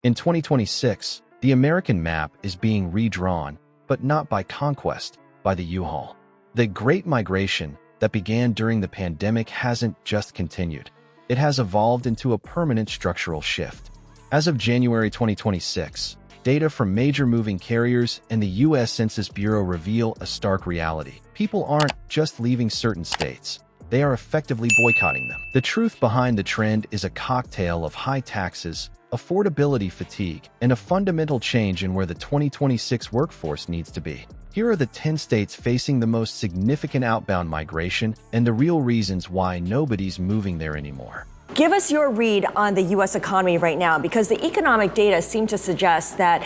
In 2026, the American map is being redrawn, but not by conquest, by the U-Haul. The Great Migration that began during the pandemic hasn't just continued. It has evolved into a permanent structural shift. As of January 2026, data from major moving carriers and the U.S. Census Bureau reveal a stark reality. People aren't just leaving certain states. They are effectively boycotting them. The truth behind the trend is a cocktail of high taxes, affordability fatigue, and a fundamental change in where the 2026 workforce needs to be. Here are the 10 states facing the most significant outbound migration and the real reasons why nobody's moving there anymore. Give us your read on the U.S. economy right now, because the economic data seem to suggest that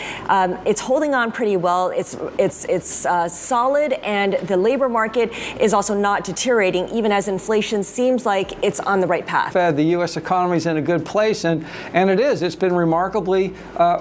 it's holding on pretty well. It's solid, and the labor market is also not deteriorating, even as inflation seems like it's on the right path. The U.S. economy is in a good place, and it is. It's been remarkably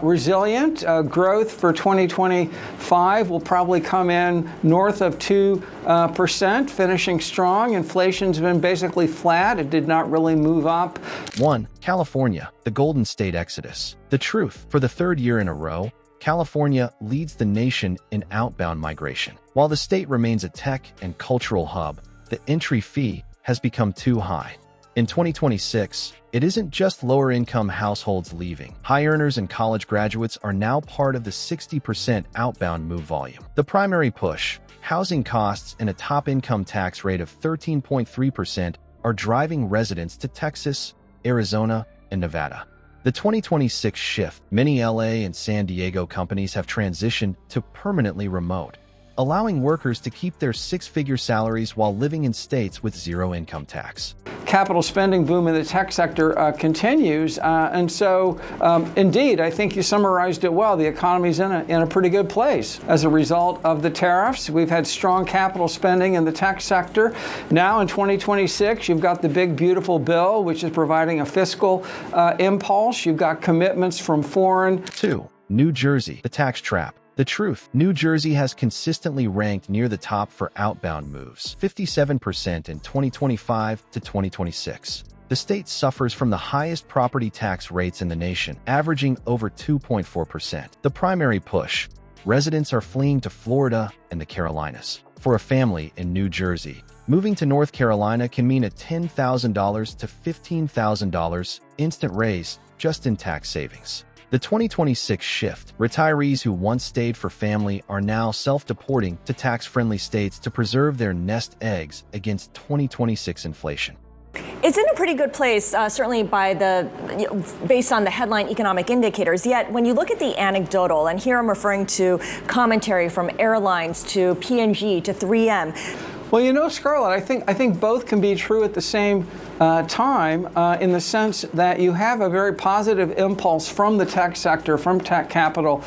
resilient. Growth for 2025 will probably come in north of 2%, finishing strong. Inflation's been basically flat. It did not really move up. 1. California, the Golden State Exodus. The truth, for the third year in a row, California leads the nation in outbound migration. While the state remains a tech and cultural hub, the entry fee has become too high. In 2026, it isn't just lower-income households leaving. High earners and college graduates are now part of the 60% outbound move volume. The primary push, housing costs and a top income tax rate of 13.3%, are driving residents to Texas, Arizona, and Nevada. The 2026 shift, many LA and San Diego companies have transitioned to permanently remote, allowing workers to keep their six-figure salaries while living in states with zero income tax. Capital spending boom in the tech sector continues, and so indeed, I think you summarized it well. The economy's in a pretty good place. As a result of the tariffs, we've had strong capital spending in the tech sector. Now in 2026, you've got the big beautiful bill, which is providing a fiscal impulse. You've got commitments from foreign. 2. New Jersey, the tax trap. The truth, New Jersey has consistently ranked near the top for outbound moves, 57% in 2025 to 2026. The state suffers from the highest property tax rates in the nation, averaging over 2.4%. The primary push, residents are fleeing to Florida and the Carolinas. For a family in New Jersey, moving to North Carolina can mean a $10,000 to $15,000 instant raise just in tax savings. The 2026 shift, retirees who once stayed for family are now self-deporting to tax-friendly states to preserve their nest eggs against 2026 inflation. It's in a pretty good place, certainly based on the headline economic indicators. Yet, when you look at the anecdotal, and here I'm referring to commentary from airlines to P&G to 3M. Well, you know, Scarlett, I think both can be true at the same time in the sense that you have a very positive impulse from the tech sector, from tech capital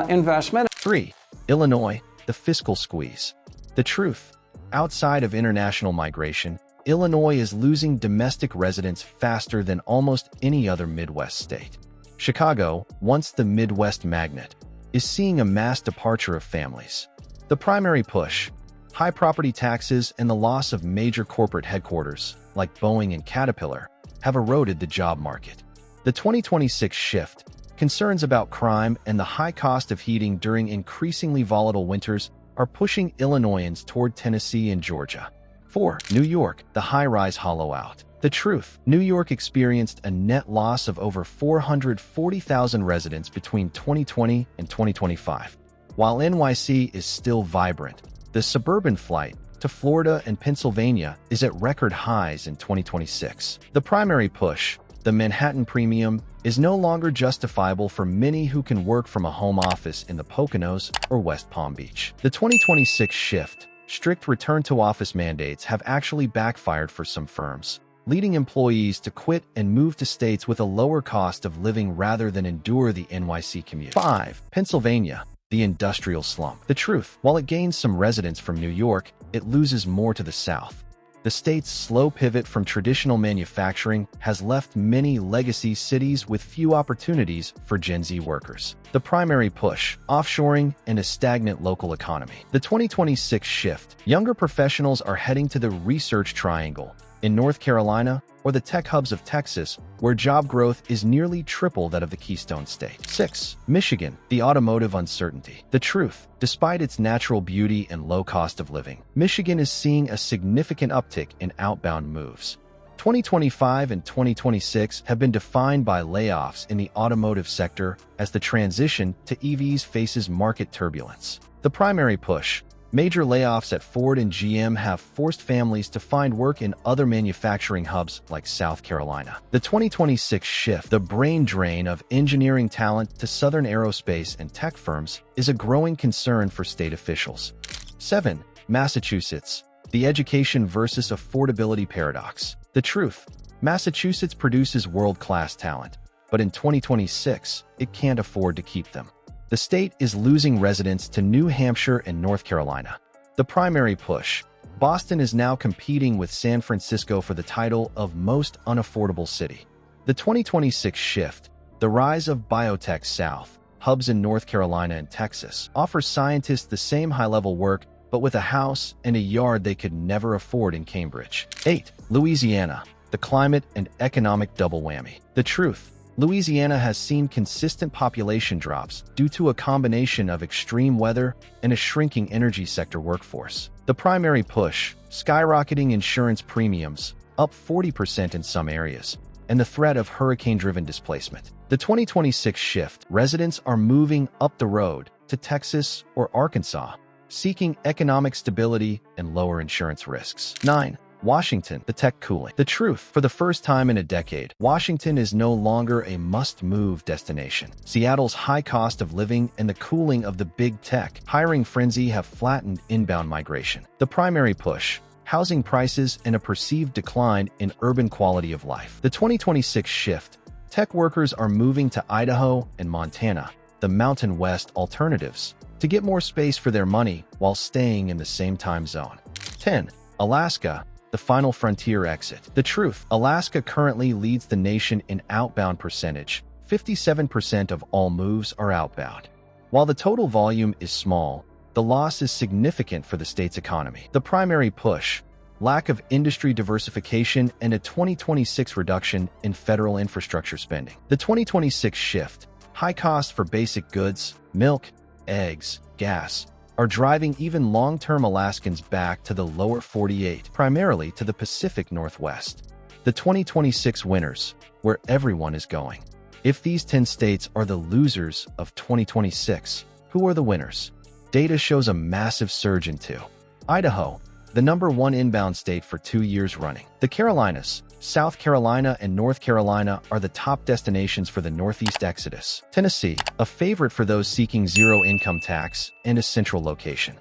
investment. 3. Illinois, the fiscal squeeze. The truth, outside of international migration, Illinois is losing domestic residents faster than almost any other Midwest state. Chicago, once the Midwest magnet, is seeing a mass departure of families. The primary push, high property taxes and the loss of major corporate headquarters, like Boeing and Caterpillar, have eroded the job market. The 2026 shift, concerns about crime and the high cost of heating during increasingly volatile winters are pushing Illinoisans toward Tennessee and Georgia. 4. New York, the high-rise hollow-out. The truth, New York experienced a net loss of over 440,000 residents between 2020 and 2025. While NYC is still vibrant, the suburban flight to Florida and Pennsylvania is at record highs in 2026. The primary push, the Manhattan Premium, is no longer justifiable for many who can work from a home office in the Poconos or West Palm Beach. The 2026 shift, strict return-to-office mandates have actually backfired for some firms, leading employees to quit and move to states with a lower cost of living rather than endure the NYC commute. 5. Pennsylvania, the industrial slump. The truth, while it gains some residents from New York, it loses more to the south. The state's slow pivot from traditional manufacturing has left many legacy cities with few opportunities for Gen Z workers. The primary push, offshoring and a stagnant local economy. The 2026 shift, younger professionals are heading to the research triangle, in North Carolina, or the tech hubs of Texas, where job growth is nearly triple that of the Keystone State. 6. Michigan, the automotive uncertainty. The truth, despite its natural beauty and low cost of living, Michigan is seeing a significant uptick in outbound moves. 2025 and 2026 have been defined by layoffs in the automotive sector as the transition to EVs faces market turbulence. The primary push: major layoffs at Ford and GM have forced families to find work in other manufacturing hubs like South Carolina. The 2026 shift, the brain drain of engineering talent to Southern aerospace and tech firms, is a growing concern for state officials. 7. Massachusetts, the education versus affordability paradox. The truth: Massachusetts produces world-class talent, but in 2026, it can't afford to keep them. The state is losing residents to New Hampshire and North Carolina. The primary push: Boston is now competing with San Francisco for the title of most unaffordable city. The 2026 shift, the rise of biotech south, hubs in North Carolina and Texas, offers scientists the same high-level work, but with a house and a yard they could never afford in Cambridge. 8. Louisiana, the climate and economic double whammy. The truth: Louisiana has seen consistent population drops due to a combination of extreme weather and a shrinking energy sector workforce. The primary push: skyrocketing insurance premiums, up 40% in some areas, and the threat of hurricane-driven displacement. The 2026 shift: residents are moving up the road to Texas or Arkansas, seeking economic stability and lower insurance risks. 9. Washington, the tech cooling. The truth: for the first time in a decade, Washington is no longer a must-move destination. Seattle's high cost of living and the cooling of the big tech hiring frenzy have flattened inbound migration. The primary push: housing prices and a perceived decline in urban quality of life. The 2026 shift: tech workers are moving to Idaho and Montana, the Mountain West alternatives, to get more space for their money while staying in the same time zone. 10. Alaska, the final frontier exit. The truth: Alaska currently leads the nation in outbound percentage. 57% of all moves are outbound. While the total volume is small, the loss is significant for the state's economy. The primary push: lack of industry diversification and a 2026 reduction in federal infrastructure spending. The 2026 shift: high costs for basic goods, milk, eggs, gas, are driving even long-term Alaskans back to the lower 48, primarily to the Pacific Northwest. The 2026 winners, where everyone is going. If these 10 states are the losers of 2026, who are the winners? Data shows a massive surge into Idaho, the #1 inbound state for 2 years running. The Carolinas, South Carolina and North Carolina are the top destinations for the Northeast exodus. Tennessee, a favorite for those seeking zero income tax and a central location.